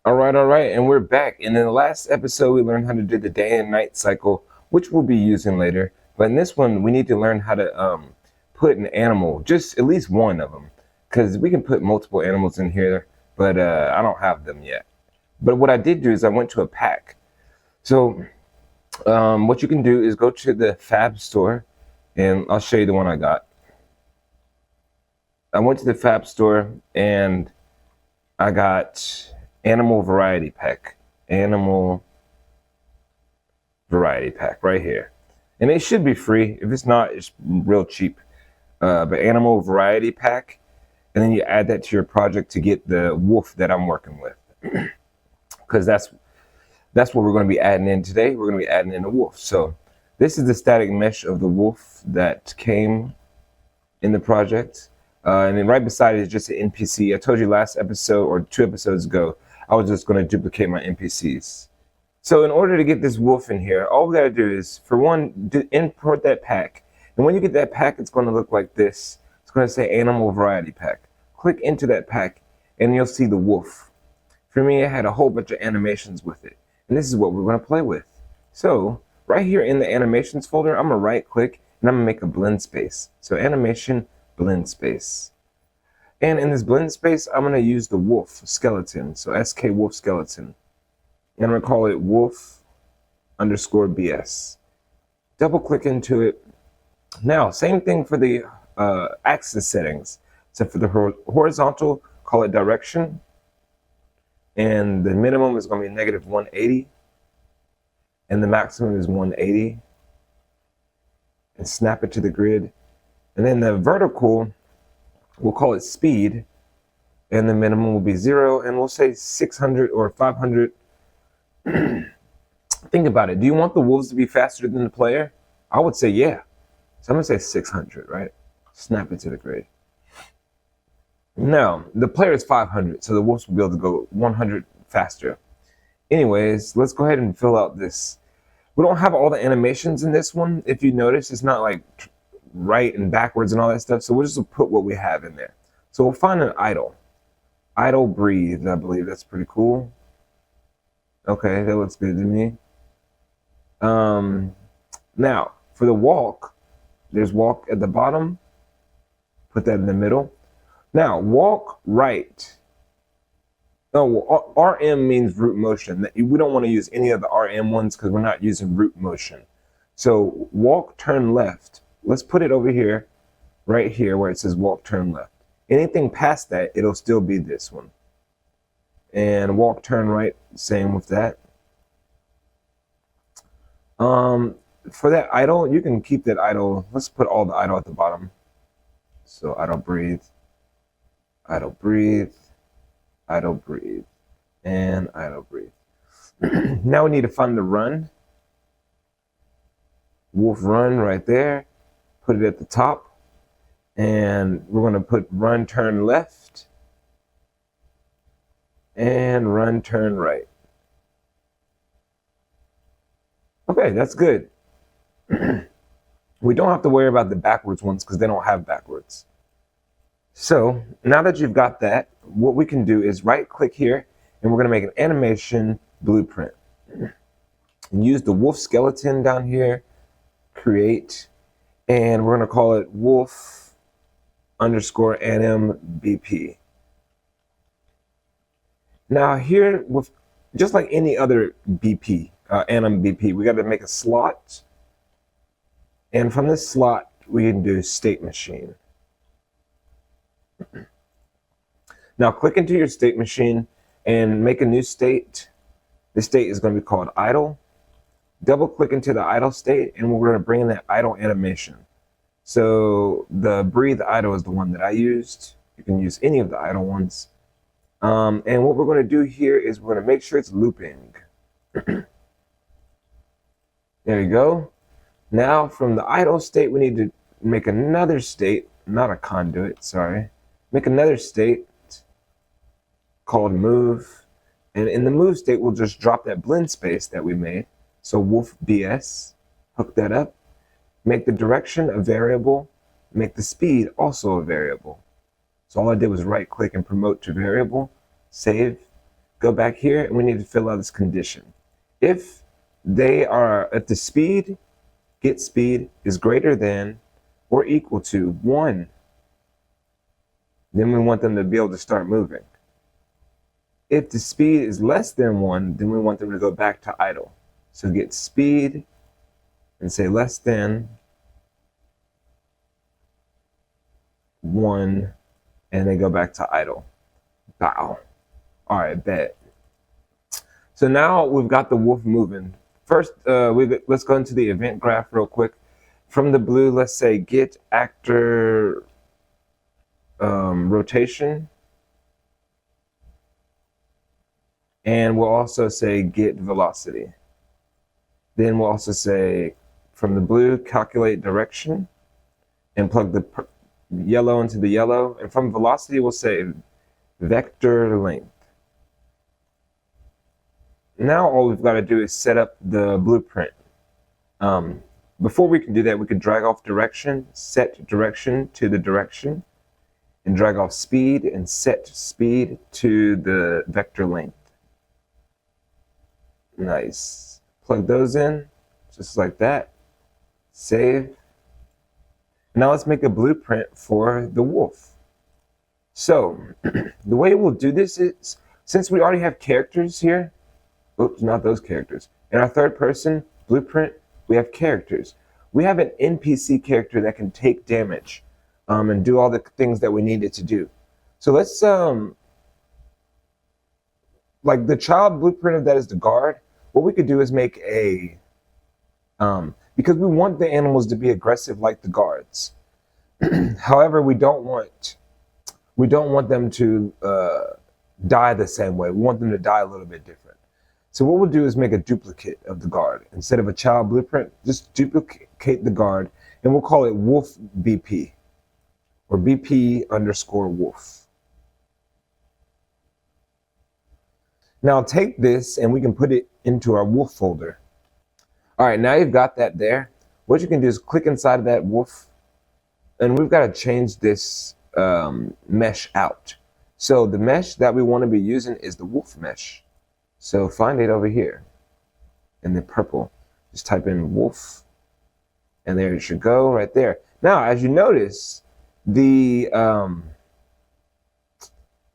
All right, and we're back. And in the last episode, we learned how to do the day and night cycle, which we'll be using later. But in this one, we need to learn how to put an animal, just at least one of them, because we can put multiple animals in here, but I don't have them yet. But what I did do is I went to a pack. So what you can do is go to the Fab store, and I'll show you the one I got. I went to the Fab store, and I got animal variety pack. Animal variety pack right here. And it should be free. If it's not, it's real cheap. But animal variety pack. And then you add that to your project to get the wolf that I'm working with. Because that's what we're going to be adding in today. We're going to be adding in a wolf. So this is the static mesh of the wolf that came in the project. And then right beside it is just an NPC. I told you last episode or 2 episodes ago, I was just going to duplicate my NPCs. So in order to get this wolf in here, all we got to do is, for one, import that pack. And when you get that pack, it's going to look like this. It's going to say Animal Variety Pack. Click into that pack, and you'll see the wolf. For me, it had a whole bunch of animations with it. And this is what we're going to play with. So right here in the animations folder, I'm going to right click, and I'm going to make a blend space. So animation, blend space. And in this blend space, I'm going to use the wolf skeleton. So SK wolf skeleton. And I'm going to call it wolf underscore BS. Double click into it. Now, same thing for the axis settings. So for the horizontal, call it direction. And the minimum is going to be negative 180. And the maximum is 180. And snap it to the grid. And then the vertical, we'll call it speed, and the minimum will be 0, and we'll say 600 or 500. Think about it. Do you want the wolves to be faster than the player? I would say yeah. So I'm going to say 600, right? Snap it to the grid. Now, the player is 500, so the wolves will be able to go 100 faster. Anyways, let's go ahead and fill out this. We don't have all the animations in this one. If you notice, it's not like right and backwards and all that stuff. So we'll just put what we have in there. So we'll find an idle. Idle breathe, I believe. That's pretty cool. Okay, that looks good to me. Now, for the walk, there's walk at the bottom. Put that in the middle. Now, walk right. Oh, well, RM means root motion. We don't want to use any of the RM ones because we're not using root motion. So walk, turn left. Let's put it over here, right here where it says walk, turn left. Anything past that, it'll still be this one. And walk, turn right, same with that. For that idle, you can keep that idle. Let's put all the idle at the bottom. So idle breathe, idle breathe, idle breathe, and idle breathe. Now we need to find the run. Wolf run right there. Put it at the top, and we're going to put run, turn left, and run, turn right. Okay, that's good. We don't have to worry about the backwards ones because they don't have backwards. So now that you've got that, what we can do is right click here, and we're going to make an animation blueprint. And use the wolf skeleton down here, create, and we're going to call it wolf underscore NMBP. Now here, with just like any other BP, NMBP, we got to make a slot. And from this slot, we can do state machine. Now click into your state machine and make a new state. This state is going to be called idle. Double click into the idle state, and we're going to bring in that idle animation. So the breathe idle is the one that I used. You can use any of the idle ones. And what we're going to do here is we're going to make sure it's looping. There you go. Now from the idle state, we need to make another state, not a conduit, sorry. Make another state called move. And in the move state, we'll just drop that blend space that we made. So wolf BS, hook that up. Make the direction a variable. Make the speed also a variable. So all I did was right click and promote to variable, save, go back here and we need to fill out this condition. If the speed, get speed, is greater than or equal to 1, then we want them to be able to start moving. If the speed is less than 1, then we want them to go back to idle. So get speed and say less than 1, and then go back to idle. Wow. All right, bet. So now we've got the wolf moving. First, let's go into the event graph real quick. From the blue, let's say get actor rotation. And we'll also say get velocity. Then we'll also say from the blue, calculate direction and plug the yellow into the yellow. And from velocity, we'll say vector length. Now all we've got to do is set up the blueprint. Before we can do that, we could drag off direction, set direction to the direction, and drag off speed and set speed to the vector length. Nice. Plug those in, just like that. Save. Now let's make a blueprint for the wolf. So the way we'll do this is, since we already have characters here, oops, not those characters. In our third person blueprint, we have characters. We have an NPC character that can take damage and do all the things that we need it to do. So let's, like the child blueprint of that is the guard. What we could do is make a, because we want the animals to be aggressive like the guards. However, we don't want them to die the same way. We want them to die a little bit different. So what we'll do is make a duplicate of the guard. Instead of a child blueprint, just duplicate the guard, and we'll call it wolf BP, or BP_wolf. Now take this and we can put it into our wolf folder. All right, now you've got that there. What you can do is click inside of that wolf, and we've got to change this mesh out. So the mesh that we want to be using is the wolf mesh. So find it over here in the purple. Just type in wolf, and there it should go right there. Now, as you notice, the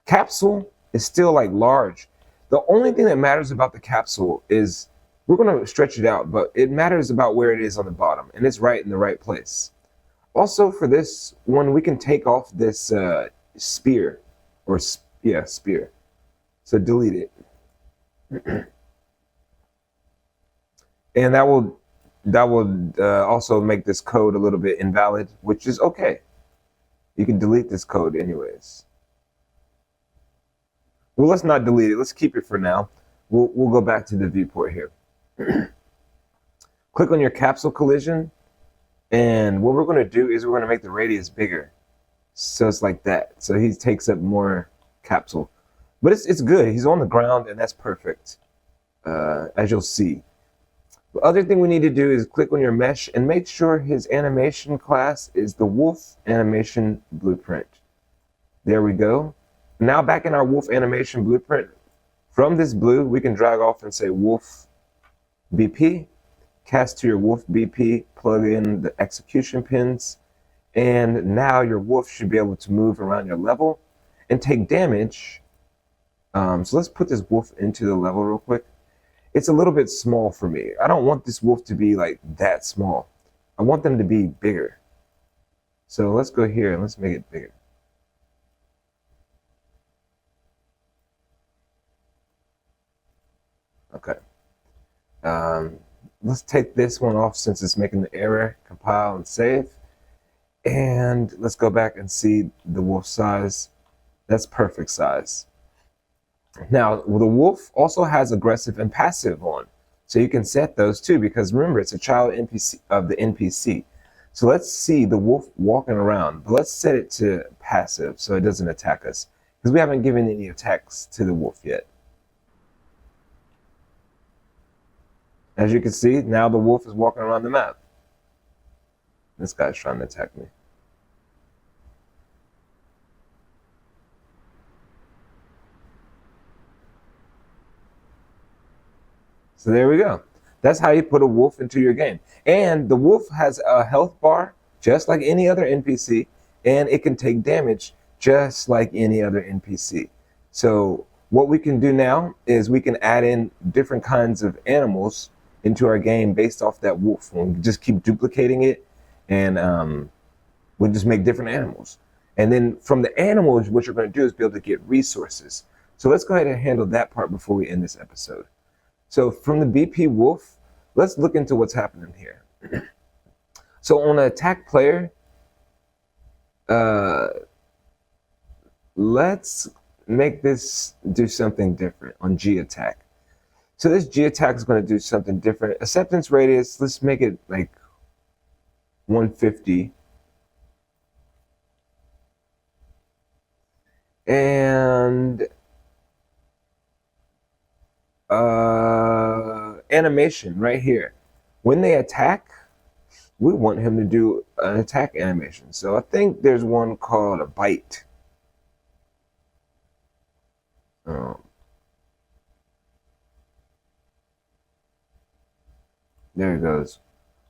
capsule is still like large. The only thing that matters about the capsule is we're going to stretch it out, but it matters about where it is on the bottom, and it's right in the right place. Also, for this one, we can take off this spear, or spear. So delete it. And that will also make this code a little bit invalid, which is okay. You can delete this code anyways. Well, let's not delete it. Let's keep it for now. We'll go back to the viewport here. Click on your capsule collision, and what we're going to do is we're going to make the radius bigger. So it's like that. So he takes up more capsule. But it's good. He's on the ground, and that's perfect, as you'll see. The other thing we need to do is click on your mesh and make sure his animation class is the wolf animation blueprint. There we go. Now back in our wolf animation blueprint, from this blue, we can drag off and say wolf BP, cast to your wolf BP, plug in the execution pins, and now your wolf should be able to move around your level and take damage. So let's put this wolf into the level real quick. It's a little bit small for me. I don't want this wolf to be like that small. I want them to be bigger. So let's go here and let's make it bigger. Okay. Let's take this one off since it's making the error. Compile and save. And let's go back and see the wolf size. That's perfect size. Now, the wolf also has aggressive and passive on. So you can set those too, because remember, it's a child NPC of the NPC. So let's see the wolf walking around, but let's set it to passive so it doesn't attack us, because we haven't given any attacks to the wolf yet. As you can see, now the wolf is walking around the map. This guy's trying to attack me. So there we go. That's how you put a wolf into your game. And the wolf has a health bar, just like any other NPC, and it can take damage just like any other NPC. So what we can do now is we can add in different kinds of animals into our game based off that wolf. And we just keep duplicating it, and we'll just make different animals. And then from the animals, what you're going to do is be able to get resources. So let's go ahead and handle that part before we end this episode. So from the BP wolf, let's look into what's happening here. So on an attack player, let's make this do something different on G attack. So this G attack is going to do something different. Acceptance radius, let's make it like 150. And animation right here. When they attack, we want him to do an attack animation. So I think there's one called a bite. There it goes.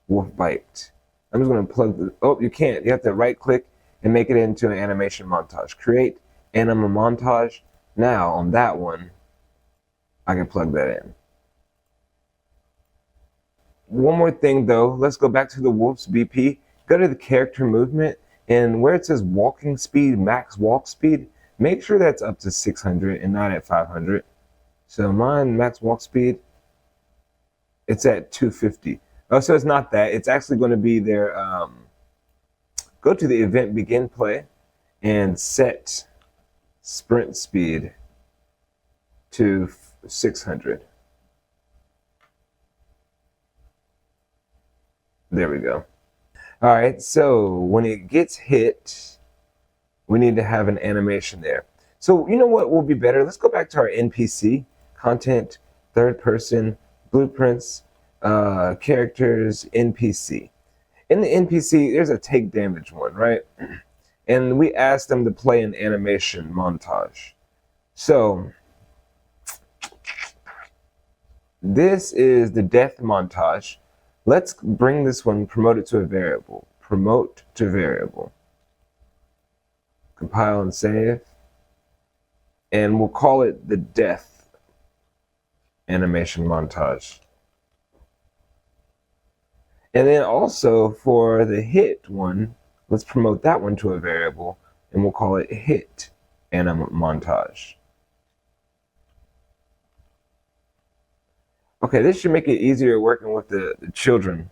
Wolf bite. I'm just going to plug the... Oh, you can't. You have to right click and make it into an animation montage. Create anima montage. Now on that one, I can plug that in. One more thing though, let's go back to the wolf's BP. Go to the character movement, and where it says walking speed, max walk speed, make sure that's up to 600 and not at 500. So mine max walk speed, it's at 250. Oh, so it's not that. It's actually going to be their, go to the event begin play and set sprint speed to 600. There we go. All right, so when it gets hit, we need to have an animation there. So you know what will be better? Let's go back to our NPC, content, third person, blueprints, characters, NPC. In the NPC, there's a take damage one, right? And we asked them to play an animation montage. So this is the death montage. Let's bring this one, promote it to a variable. Promote to variable. Compile and save. And we'll call it the death animation montage. And then also for the hit one, let's promote that one to a variable, and we'll call it hit anima montage. Okay, this should make it easier working with the children.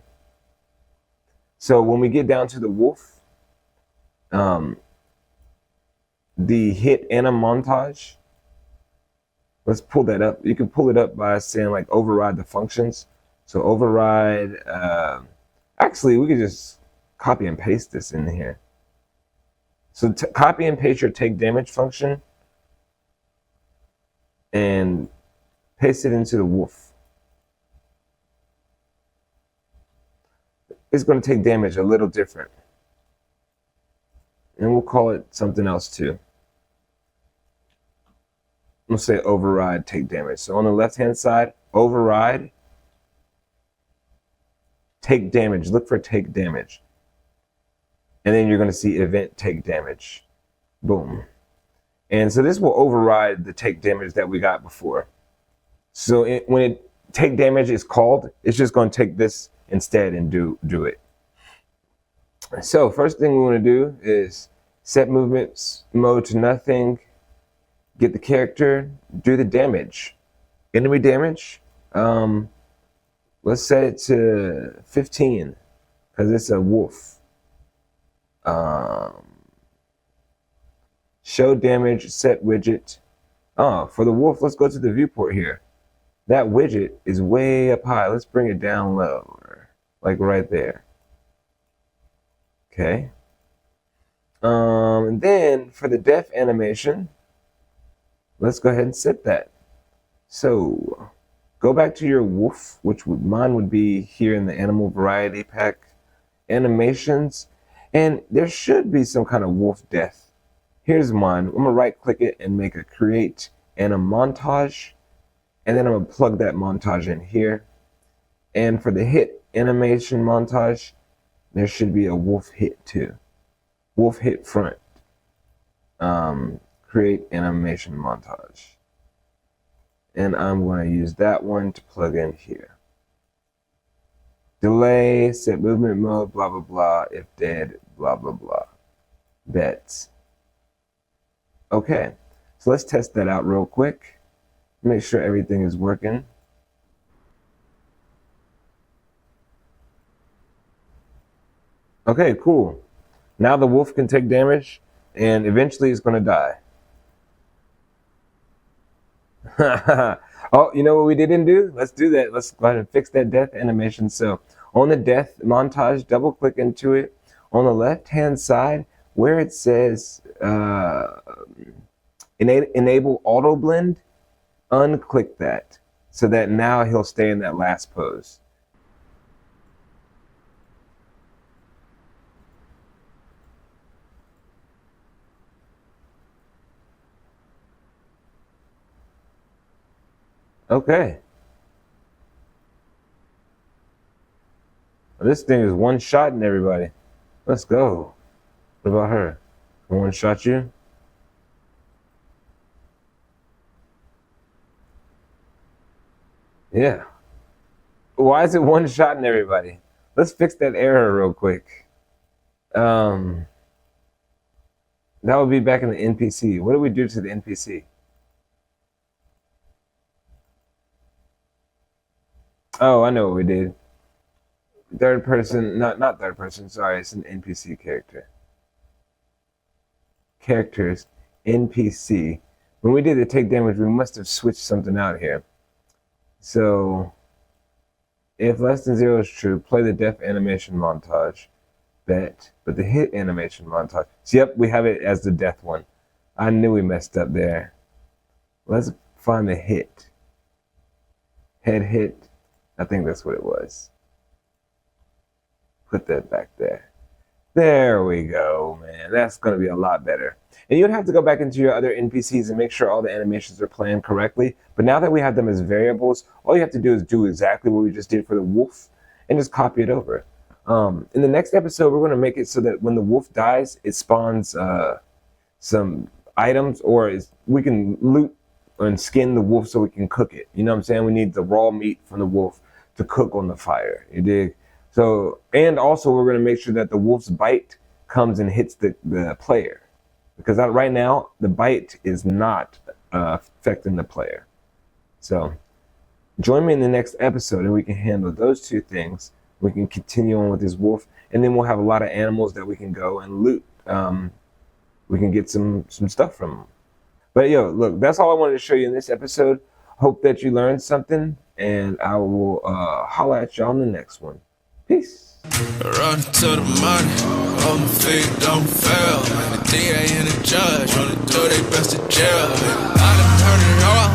So when we get down to the wolf, the hit anima montage, let's pull that up. You can pull it up by saying like override the functions. So override, actually we could just copy and paste this in here. So copy and paste your take damage function and paste it into the wolf. It's going to take damage a little different. And we'll call it something else too. We'll say override take damage. So on the left hand side, override take damage. Look for take damage. And then you're going to see event take damage. Boom. And so this will override the take damage that we got before. So when it take damage is called, it's just going to take this instead and do it. So first thing we want to do is set movements mode to nothing, get the character, do the damage. Enemy damage, let's set it to 15 because it's a wolf. Show damage, set widget. For the wolf, let's go to the viewport here. That widget is way up high. Let's bring it down lower, like right there. Okay. And then for the death animation, let's go ahead and set that. So go back to your wolf, which mine would be here in the animal variety pack animations. And there should be some kind of wolf death. Here's mine. I'm gonna right click it and make a create anima montage. And then I'm gonna plug that montage in here. And for the hit animation montage, there should be a wolf hit too. Wolf hit front. Create animation montage. And I'm going to use that one to plug in here. Delay, set movement mode, blah, blah, blah. If dead, blah, blah, blah. Bets. Okay, so let's test that out real quick. Make sure everything is working. Okay, cool. Now the wolf can take damage, and eventually it's going to die. Oh, you know what we didn't do? Let's do that. Let's go ahead and fix that death animation. So on the death montage, double click into it. On the left-hand side, where it says enable auto blend, unclick that so that now he'll stay in that last pose. Okay. This thing is one-shotting everybody. Let's go. What about her? One-shot you? Yeah. Why is it one-shotting everybody? Let's fix that error real quick. That would be back in the NPC. What do we do to the NPC? Oh, I know what we did. Third person, not third person, sorry, it's an NPC character. Characters, NPC. When we did the take damage, we must have switched something out here. So, if less than 0 is true, play the death animation montage. Bet, but the hit animation montage. So, yep, we have it as the death one. I knew we messed up there. Let's find the hit. Head hit. I think that's what it was. Put that back there. There we go, man. That's going to be a lot better. And you'd have to go back into your other NPCs and make sure all the animations are playing correctly. But now that we have them as variables, all you have to do is do exactly what we just did for the wolf and just copy it over. In the next episode, we're going to make it so that when the wolf dies, it spawns some items, or we can loot and skin the wolf so we can cook it. You know what I'm saying? We need the raw meat from the wolf to cook on the fire. You dig? So, and also we're going to make sure that the wolf's bite comes and hits the player. Because right now, the bite is not affecting the player. So, join me in the next episode and we can handle those two things. We can continue on with this wolf, and then we'll have a lot of animals that we can go and loot. We can get some stuff from them. But yo, look, that's all I wanted to show you in this episode. Hope that you learned something, and I will holler at y'all in the next one. Peace. Run to the money, on my feet, don't fail. The DA and the judge wanna do their best to jail. I done turned it all.